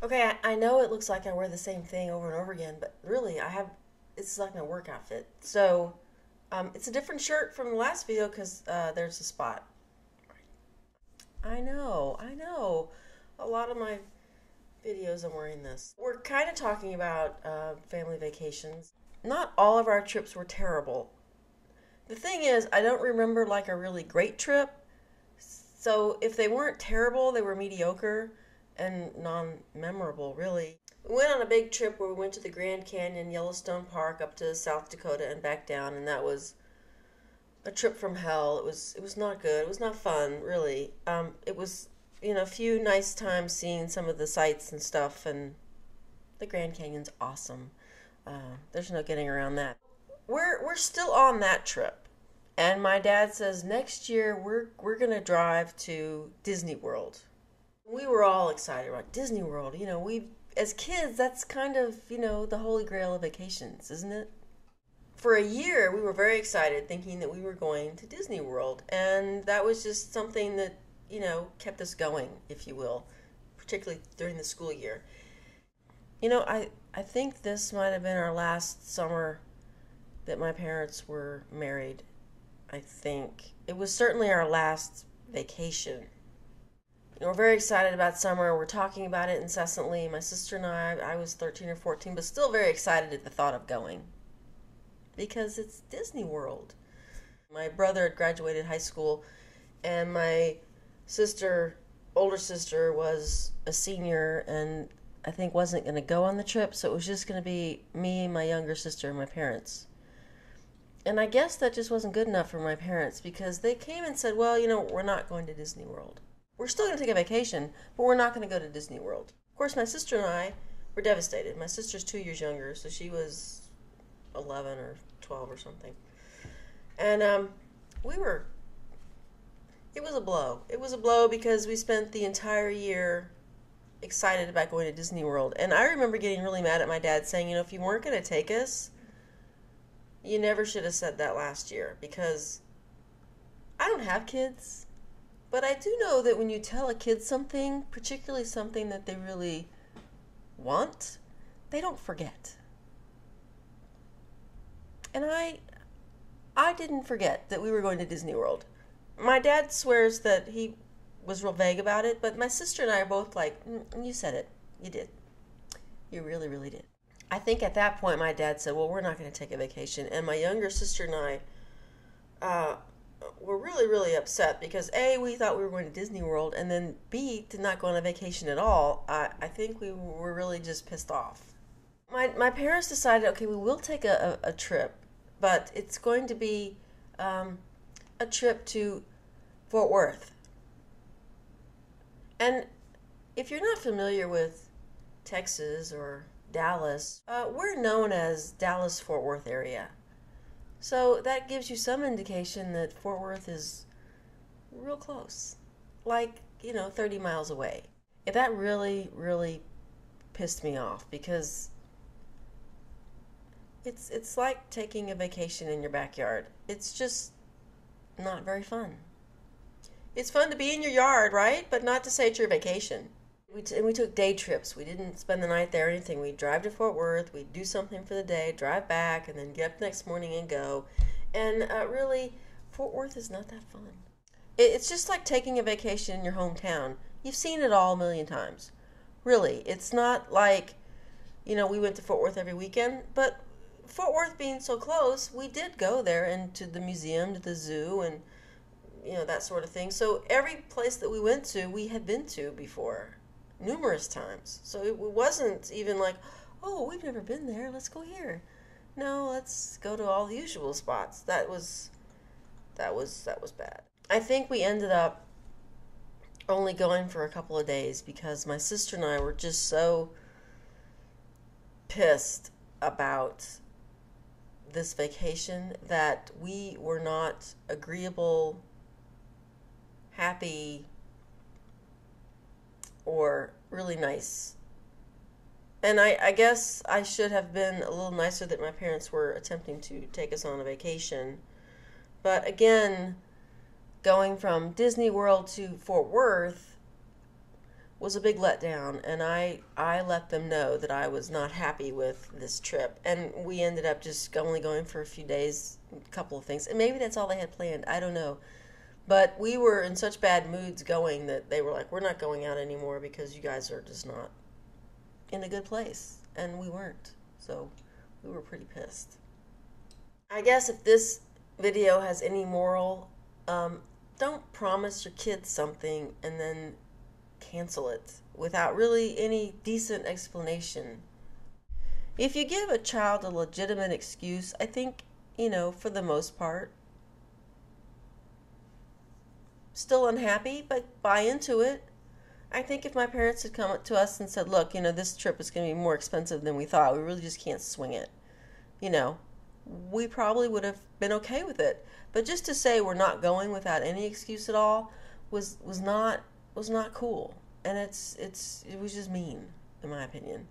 Okay, I know it looks like I wear the same thing over and over again, but really, it's like my work outfit. So, it's a different shirt from the last video because there's a spot. I know. A lot of my videos I'm wearing this. We're kind of talking about family vacations. Not all of our trips were terrible. The thing is, I don't remember like a really great trip. So if they weren't terrible, they were mediocre and non-memorable, really. We went on a big trip where we went to the Grand Canyon, Yellowstone Park, up to South Dakota and back down, and that was a trip from hell. It was not good. It was not fun, really. It was a few nice times seeing some of the sights and stuff, and the Grand Canyon's awesome. There's no getting around that. We're still on that trip, and my dad says next year we're gonna drive to Disney World. We were all excited about Disney World. We as kids, that's kind of the holy grail of vacations, isn't it? For a year, we were very excited, thinking that we were going to Disney World, and that was just something that kept us going, if you will, particularly during the school year. I think this might have been our last summer that my parents were married. I think it was certainly our last vacation. We're very excited about summer. We're talking about it incessantly. My sister and I was 13 or 14, but still very excited at the thought of going because it's Disney World. My brother had graduated high school, and my older sister, was a senior and I think wasn't going to go on the trip, so it was just going to be me, my younger sister, and my parents. And I guess that just wasn't good enough for my parents because they came and said, well, we're not going to Disney World. We're still going to take a vacation, but we're not going to go to Disney World. Of course, my sister and I were devastated. My sister's 2 years younger, so she was 11 or 12 or something. And it was a blow. It was a blow because we spent the entire year excited about going to Disney World. And I remember getting really mad at my dad saying, if you weren't going to take us, you never should have said that last year, because I don't have kids, but I do know that when you tell a kid something, particularly something that they really want, they don't forget. And I didn't forget that we were going to Disney World. My dad swears that he was real vague about it, but my sister and I are both like, you said it. You did. You really, really did. I think at that point my dad said, well, we're not going to take a vacation. And my younger sister and I were really, really upset because A, we thought we were going to Disney World, and then B, did not go on a vacation at all. I think we were really just pissed off. My parents decided, okay, we will take a trip, but it's going to be a trip to Fort Worth. And if you're not familiar with Texas or Dallas, we're known as Dallas-Fort Worth area. So that gives you some indication that Fort Worth is real close, like, 30 miles away. That really, really pissed me off because it's like taking a vacation in your backyard. It's just not very fun. It's fun to be in your yard, right? But not to say it's your vacation. And we took day trips. We didn't spend the night there or anything. We'd drive to Fort Worth, we'd do something for the day, drive back, and then get up the next morning and go. And really, Fort Worth is not that fun. It's just like taking a vacation in your hometown. You've seen it all a million times. Really, it's not like, we went to Fort Worth every weekend, but Fort Worth being so close, we did go there and to the museum, to the zoo, and that sort of thing. So every place that we went to, we had been to before, numerous times. So it wasn't even like, oh, we've never been there, let's go here. No, let's go to all the usual spots. That was bad. I think we ended up only going for a couple of days because my sister and I were just so pissed about this vacation that we were not agreeable, happy, or really nice. And I guess I should have been a little nicer that my parents were attempting to take us on a vacation. But again, going from Disney World to Fort Worth was a big letdown, and I let them know that I was not happy with this trip, and we ended up just only going for a few days, a couple of things, and maybe that's all they had planned. I don't know, but we were in such bad moods going that they were like, "We're not going out anymore because you guys are just not in a good place," and we weren't, so we were pretty pissed. I guess if this video has any moral, don't promise your kids something and then cancel it without really any decent explanation. If you give a child a legitimate excuse, I think, for the most part, still unhappy, but buy into it. I think if my parents had come up to us and said, look, this trip is going to be more expensive than we thought, we really just can't swing it, you know, we probably would have been okay with it. But just to say we're not going without any excuse at all was not cool, and it was just mean, in my opinion.